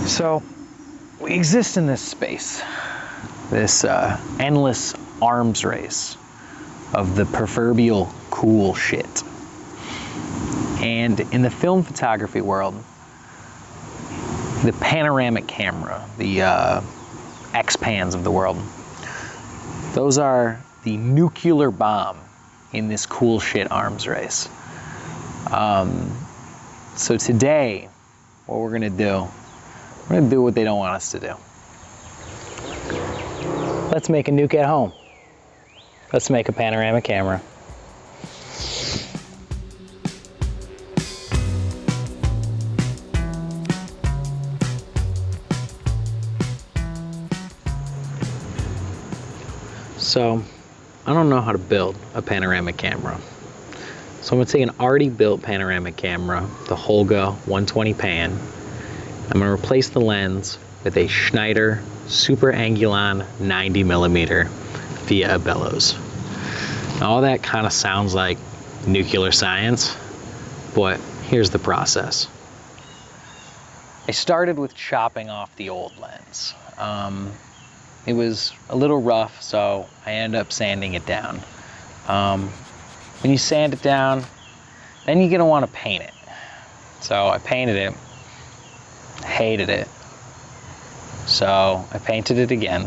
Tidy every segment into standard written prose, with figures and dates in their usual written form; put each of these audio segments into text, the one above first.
So we exist in this space, this endless arms race of the proverbial cool shit. And in the film photography world, the panoramic camera, the X-Pans of the world, those are the nuclear bomb in this cool shit arms race. So today, what we're gonna do what they don't want us to do. Let's make a nuke at home. Let's make a panoramic camera. So, I don't know how to build a panoramic camera. So I'm gonna take an already built panoramic camera, the Holga 120 pan. I'm gonna replace the lens with a Schneider Super Angulon 90mm via a bellows. Now, all that kind of sounds like nuclear science, but here's the process. I started with chopping off the old lens. It was a little rough, so I ended up sanding it down. When you sand it down, then you're gonna want to paint it. So I painted it, hated it. So I painted it again.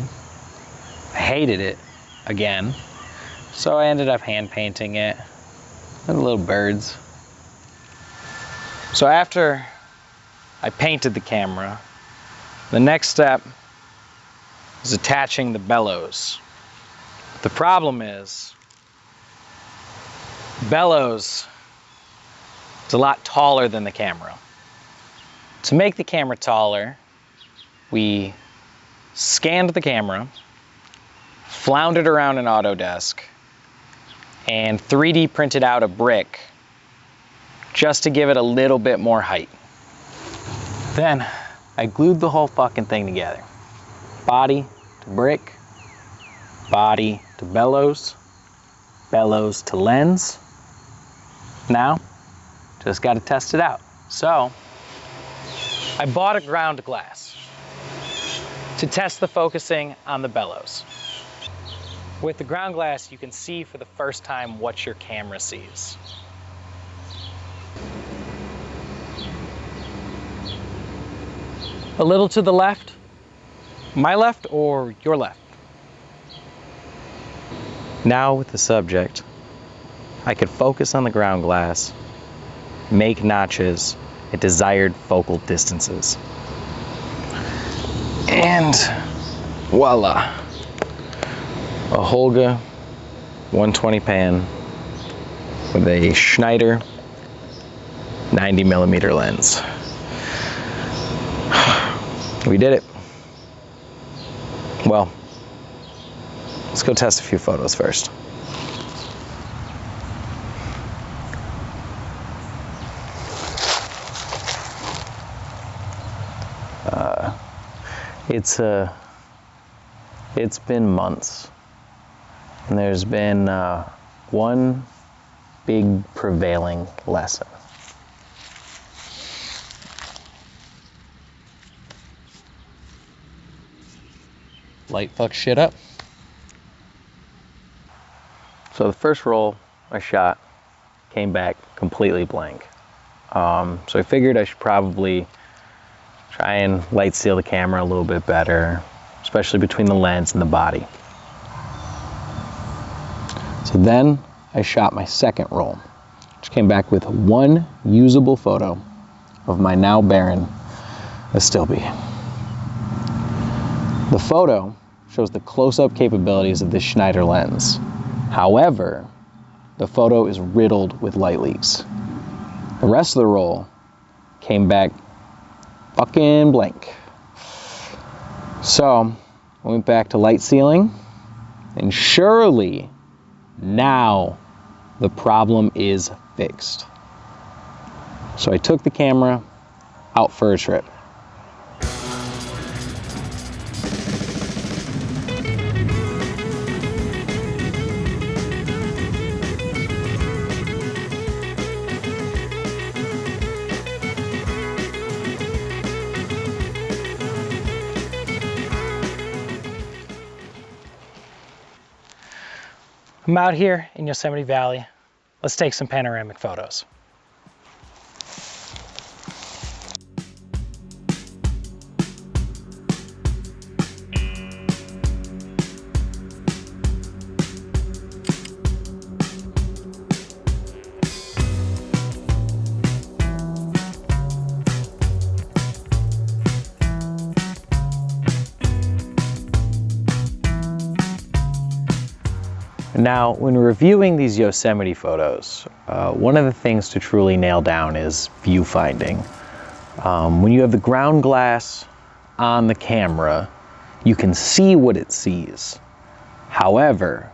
I hated it again. So I ended up hand painting it with little birds. So after I painted the camera, the next step is attaching the bellows. The problem is, bellows is a lot taller than the camera. To make the camera taller, we scanned the camera, floundered around an Autodesk, and 3D printed out a brick just to give it a little bit more height. Then I glued the whole fucking thing together. Body to brick, body to bellows, bellows to lens. Now, just gotta test it out. So, I bought a ground glass to test the focusing on the bellows. With the ground glass, you can see for the first time what your camera sees. A little to the left, my left or your left? Now with the subject, I could focus on the ground glass, make notches at desired focal distances. And voila, a Holga 120 pan with a Schneider 90mm lens. We did it. Well, let's go test a few photos first. It's been months, and there's been one big prevailing lesson. Light fucks shit up. So the first roll I shot came back completely blank. So I figured I should probably try and light seal the camera a little bit better, especially between the lens and the body. So then I shot my second roll, which came back with one usable photo of my now barren Astilbe. The photo shows the close-up capabilities of this Schneider lens. However, the photo is riddled with light leaks. The rest of the roll came back fucking blank. So I went back to light sealing, and surely now the problem is fixed. So I took the camera out for a trip. I'm out here in Yosemite Valley. Let's take some panoramic photos. Now, when reviewing these Yosemite photos, one of the things to truly nail down is viewfinding. When you have the ground glass on the camera, you can see what it sees. However,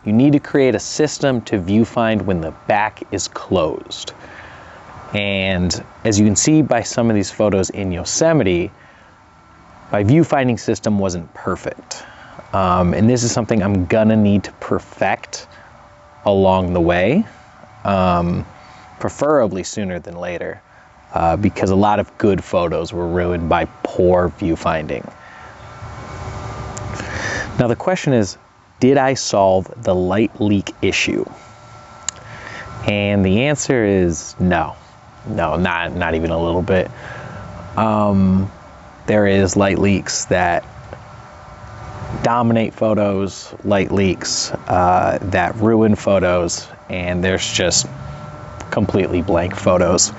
you need to create a system to viewfind when the back is closed. And as you can see by some of these photos in Yosemite, my viewfinding system wasn't perfect. And this is something I'm gonna need to perfect along the way, preferably sooner than later, because a lot of good photos were ruined by poor viewfinding. Now the question is, did I solve the light leak issue? And the answer is no. No, not even a little bit. There is light leaks that dominate photos, light leaks that ruin photos, and there's just completely blank photos.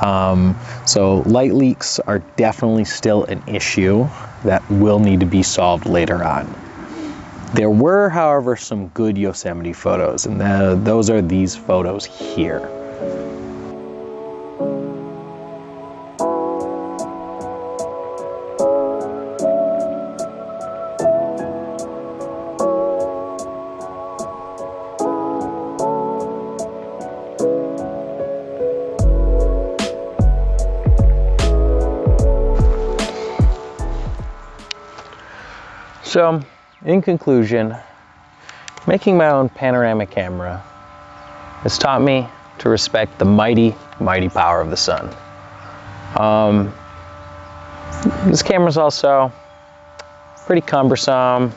So light leaks are definitely still an issue that will need to be solved later on. There were, however, some good Yosemite photos, and those are these photos here. So, in conclusion, making my own panoramic camera has taught me to respect the mighty, mighty power of the sun. This camera's also pretty cumbersome,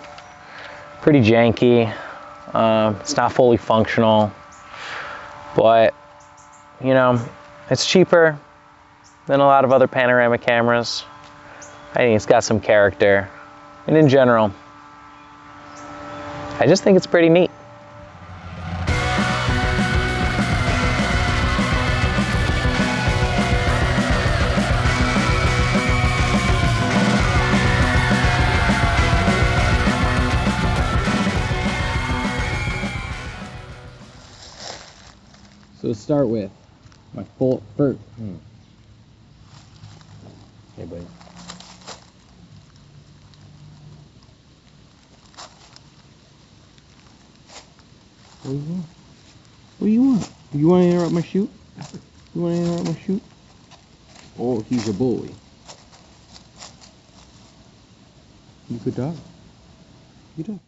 pretty janky. It's not fully functional, but you know, it's cheaper than a lot of other panoramic cameras. I think it's got some character. And in general, I just think it's pretty neat. So to start with, my full first. Hey, buddy. What do you want? What do you want? You want to interrupt my shoot? You want to interrupt my shoot? Oh, he's a bully. You could die. You could die.